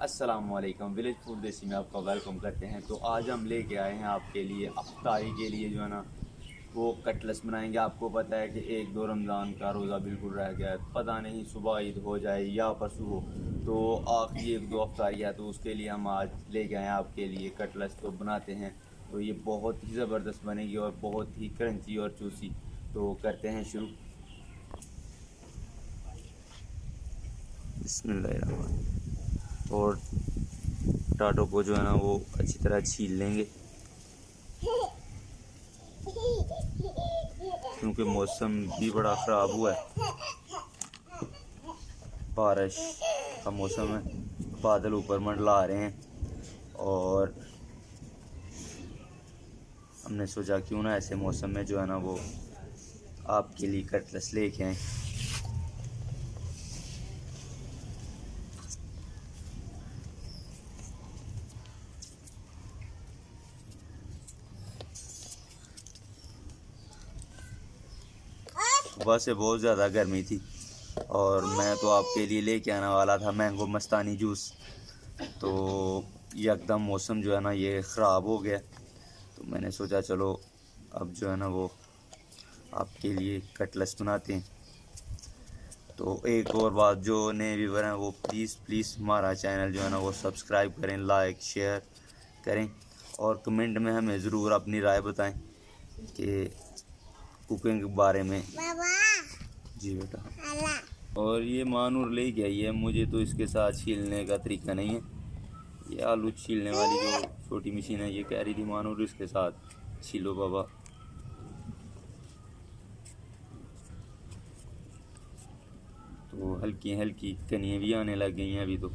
अस्सलामुअलैकुम village food देसी में आपका वेलकम करते हैं। तो आज हम लेके आए हैं आपके लिए अफ्तारी के लिए जो है ना वो कटलस बनाएंगे। आपको पता है कि 1-2 रमज़ान का रोज़ा बिल्कुल रह गया है, पता नहीं सुबह ईद हो जाए या परसों हो, तो आखिरी 1-2 अफ्तारी है, तो उसके लिए हम आज लेके आए हैं आपके लिए कटलस। तो बनाते हैं तो ये बहुत ही ज़बरदस्त बनेगी और बहुत ही क्रंची और चूसी। तो करते हैं शुरू। बिस्मिल्लाहिर्रहमानिर्रहीम। और टमाटो को जो है ना वो अच्छी तरह छील लेंगे, क्योंकि मौसम भी बड़ा ख़राब हुआ है, बारिश का मौसम है, बादल ऊपर मंडला रहे हैं और हमने सोचा क्यों ना ऐसे मौसम में जो है ना वो आपके लिए कटलस लेके आए। सुबह से बहुत ज़्यादा गर्मी थी और मैं तो आपके लिए लेके आने वाला था मैंगो मस्तानी जूस, तो यकदम मौसम जो है ना ये ख़राब हो गया, तो मैंने सोचा चलो अब जो है ना वो आपके लिए कटलस बनाते हैं। तो एक और बात, जो नए व्यूवर हैं वो प्लीज़ हमारा चैनल जो है ना वो सब्सक्राइब करें, लाइक शेयर करें और कमेंट में हमें ज़रूर अपनी राय बताएं कि कुकिंग के बारे में। जी बेटा। और ये मानूर ले के आई है, मुझे तो इसके साथ छीलने का तरीका नहीं है। ये आलू छीलने वाली जो छोटी मशीन है, ये कह रही थी मानूर इसके साथ छीलो बाबा। तो हल्की हल्की कनियाँ भी आने लग गई हैं अभी। तो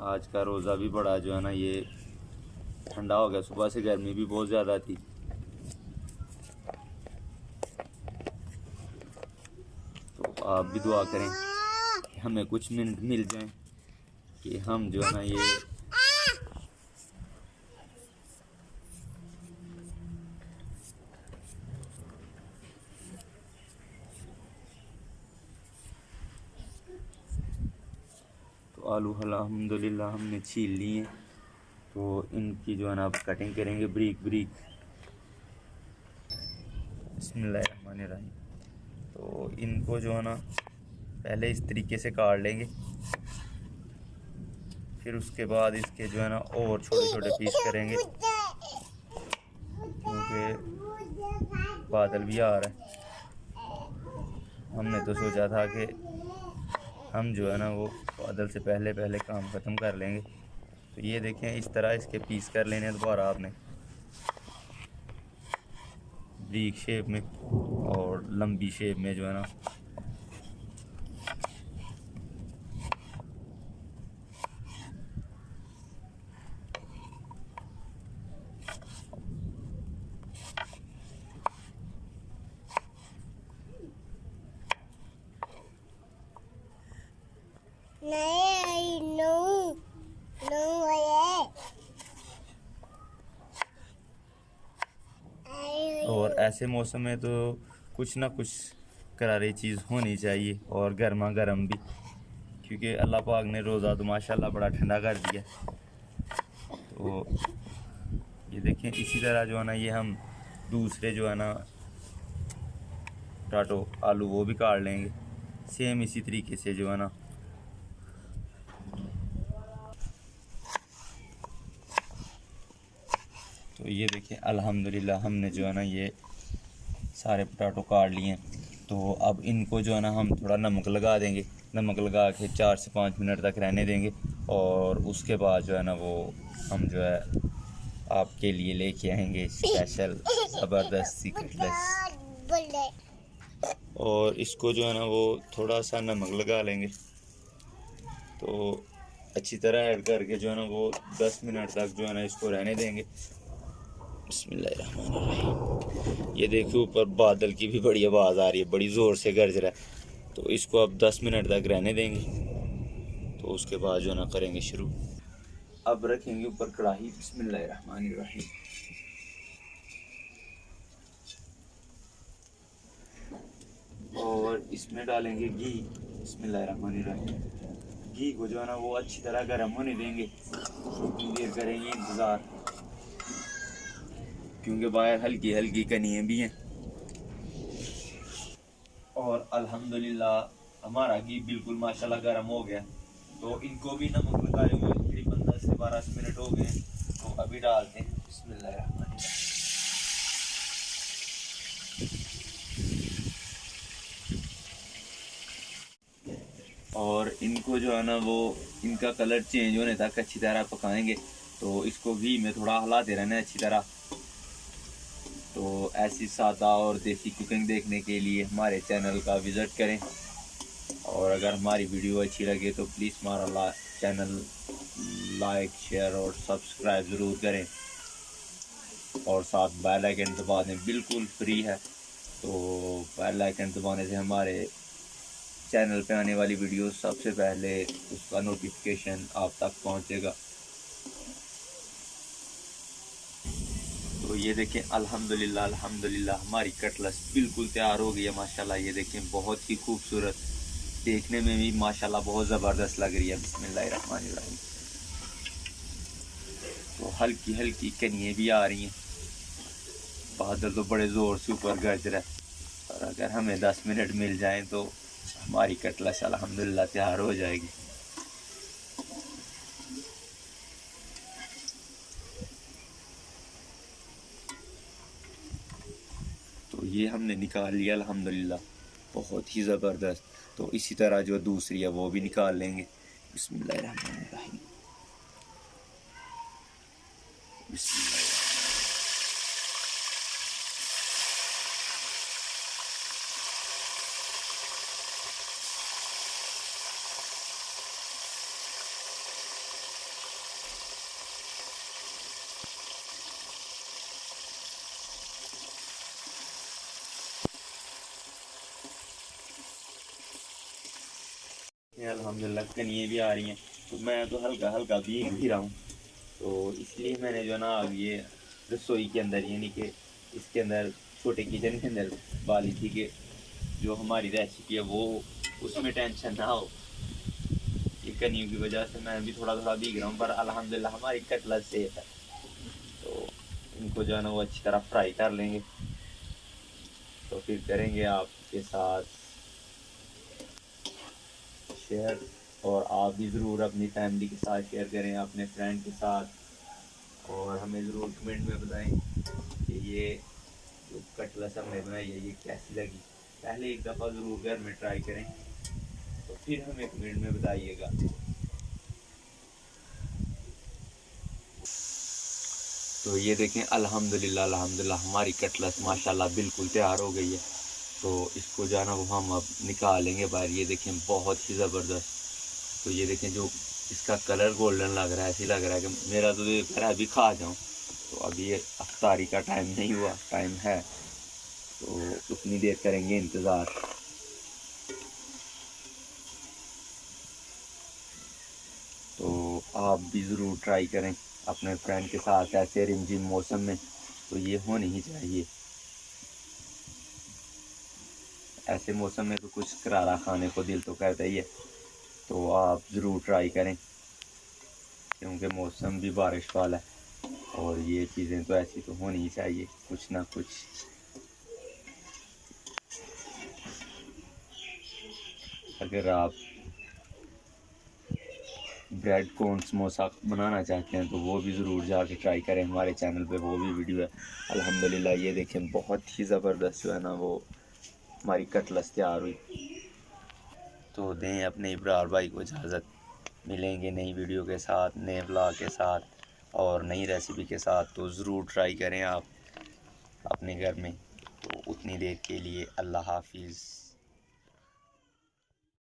आज का रोज़ा भी बड़ा जो है ना ये ठंडा हो गया, सुबह से गर्मी भी बहुत ज़्यादा थी। तो आप भी दुआ करें कि हमें कुछ मिनट मिल जाएं कि हम जो है ना ये तो आलू अल्हम्दुलिल्लाह हमने छील लिए, तो इनकी जो है ना अब कटिंग करेंगे ब्रीक ब्रीक। बिस्मिल्लाहिर्रहमानिर्रहीम। तो इनको जो है ना पहले इस तरीके से काट लेंगे, फिर उसके बाद इसके जो है ना और छोटे छोटे पीस करेंगे, क्योंकि बादल भी आ रहा है। हमने तो सोचा था कि हम जो है ना वो बादल से पहले पहले काम ख़त्म कर लेंगे। तो ये देखें इस तरह इसके पीस कर लेने दोबारा आपने ब्रीक शेप में और लंबी शेप में जो है ना। और ऐसे मौसम में तो कुछ ना कुछ करारी चीज़ होनी चाहिए और गर्मा गर्म भी, क्योंकि अल्लाह पाक ने रोज़ा तो माशाल्लाह बड़ा ठंडा कर दिया। तो ये देखें इसी तरह जो है ना ये हम दूसरे जो है ना टाटो आलू वो भी काट लेंगे सेम इसी तरीके से जो है ना। तो ये देखिए अल्हम्दुलिल्लाह हमने जो है ना ये सारे पोटैटो काट लिए हैं। तो अब इनको जो है ना हम थोड़ा नमक लगा देंगे, नमक लगा के 4 से 5 मिनट तक रहने देंगे और उसके बाद जो है ना वो हम जो है आपके लिए लेके आएंगे स्पेशल ज़बरदस्त सी कटलेट्स। और इसको जो है ना वो थोड़ा सा नमक लगा लेंगे, तो अच्छी तरह ऐड करके जो है ना वो 10 मिनट तक जो है ना इसको रहने देंगे। बिस्मिल्लाहिर्रहमानिर्रहीम। ये देखिए ऊपर बादल की भी बड़ी आवाज़ आ रही है, बड़ी ज़ोर से गरज रहा है। तो इसको अब 10 मिनट तक रहने देंगे, तो उसके बाद जो ना करेंगे शुरू। अब रखेंगे ऊपर कढ़ाई। बिस्मिल्लाहिर्रहमानिर्रहीम। और इसमें डालेंगे घी। बिस्मिल्लाहिर्रहमानिर्रहीम। घी को जो है ना वो अच्छी तरह गर्म होने देंगे, उतनी देर करेंगे इंतज़ार, क्योंकि बाहर हल्की हल्की कनियाँ भी हैं। और अल्हम्दुलिल्लाह हमारा घी बिल्कुल माशाल्लाह गर्म हो गया। तो इनको भी नमक लगाए हुए तकरीबन 10 से 12 मिनट हो गए, तो अभी डालते हैं। बिस्मिल्लाहिर्रहमानिर्रहीम। और इनको जो है ना वो इनका कलर चेंज होने तक अच्छी तरह पकाएंगे। तो इसको घी में थोड़ा हिलाते रहना है अच्छी तरह। तो ऐसी सादा और देसी कुकिंग देखने के लिए हमारे चैनल का विज़िट करें। और अगर हमारी वीडियो अच्छी लगे तो प्लीज़ हमारा चैनल लाइक, शेयर और सब्सक्राइब ज़रूर करें। और साथ बेल आइकन दबा दें, बिल्कुल फ्री है। तो बेल आइकन दबाने से हमारे चैनल पे आने वाली वीडियो सबसे पहले उसका नोटिफिकेशन आप तक पहुंचेगा। तो ये देखें अल्हम्दुलिल्लाह अल्हम्दुलिल्लाह हमारी कटलस बिल्कुल तैयार हो गई है माशाल्लाह। ये देखें बहुत ही खूबसूरत, देखने में भी माशाल्लाह बहुत ज़बरदस्त लग रही है। बिस्मिल्लाहिर्रहमानिर्रहीम। तो हल्की हल्की कनियाँ भी आ रही हैं। बादल तो बड़े ज़ोर से ऊपर गरज रहा है, और अगर हमें 10 मिनट मिल जाएं तो हमारी कटलस अल्हम्दुलिल्लाह तैयार हो जाएगी। तो ये हमने निकाल लिया अल्हम्दुलिल्लाह, बहुत ही ज़बरदस्त। तो इसी तरह जो दूसरी है वो भी निकाल लेंगे। बिस्मिल्लाहिर्रहमानिर्रहीम। बिस्मिल्लाह। ये अल्हम्दुलिल्लाह कनियाँ भी आ रही हैं। तो मैं तो हल्का हल्का भीग भी रहा हूँ, तो इसलिए मैंने जो ना अब ये रसोई के अंदर यानी कि इसके अंदर छोटे किचन के अंदर डाली थी कि जो हमारी रेसिपी है वो उसमें टेंशन ना हो। ये कनियों की वजह से मैं भी थोड़ा थोड़ा भीग रहा हूँ, पर अल्हम्दुलिल्लाह हमारी कटलस सेफ है। तो इनको जो है ना वो अच्छी तरह फ्राई कर लेंगे। तो फिर करेंगे आपके साथ शेयर, और आप भी ज़रूर अपनी फैमिली के साथ शेयर करें, अपने फ्रेंड के साथ। और हमें ज़रूर कमेंट में बताएं कि ये जो कटलस हमने बनाई है ये कैसी लगी। पहले एक दफ़ा ज़रूर घर में ट्राई करें, तो फिर हमें कमेंट में बताइएगा। तो ये देखें अल्हम्दुलिल्लाह अल्हम्दुलिल्लाह हमारी कटलस माशाल्लाह बिल्कुल तैयार हो गई है। तो इसको जो है ना वो हम अब निकालेंगे बाहर। ये देखें बहुत ही ज़बरदस्त। तो ये देखें जो इसका कलर गोल्डन लग रहा है, ऐसे लग रहा है कि मेरा तो ये कह रहा है अभी खा जाऊँ। तो अभी ये अफ्तारी का टाइम नहीं हुआ, टाइम है, तो उतनी देर करेंगे इंतज़ार। तो आप भी ज़रूर ट्राई करें अपने फ्रेंड के साथ ऐसे रिमझिम मौसम में। तो ये होनी ही चाहिए, ऐसे मौसम में तो कुछ करारा खाने को दिल तो करता ही है। तो आप ज़रूर ट्राई करें, क्योंकि मौसम भी बारिश वाला है, और ये चीज़ें तो ऐसी तो होनी ही चाहिए कुछ ना कुछ। अगर आप ब्रेड कॉर्न समोसा बनाना चाहते हैं तो वो भी ज़रूर जाके ट्राई करें, हमारे चैनल पे वो भी वीडियो है। अल्हम्दुलिल्लाह ये देखें बहुत ही ज़बरदस्त जो है ना वो हमारी कटलस तैयार हुई। तो दें अपने इब्रार भाई को इजाज़त। मिलेंगे नई वीडियो के साथ, नए व्लॉग के साथ और नई रेसिपी के साथ। तो ज़रूर ट्राई करें आप अपने घर में। तो उतनी देर के लिए अल्लाह हाफिज़।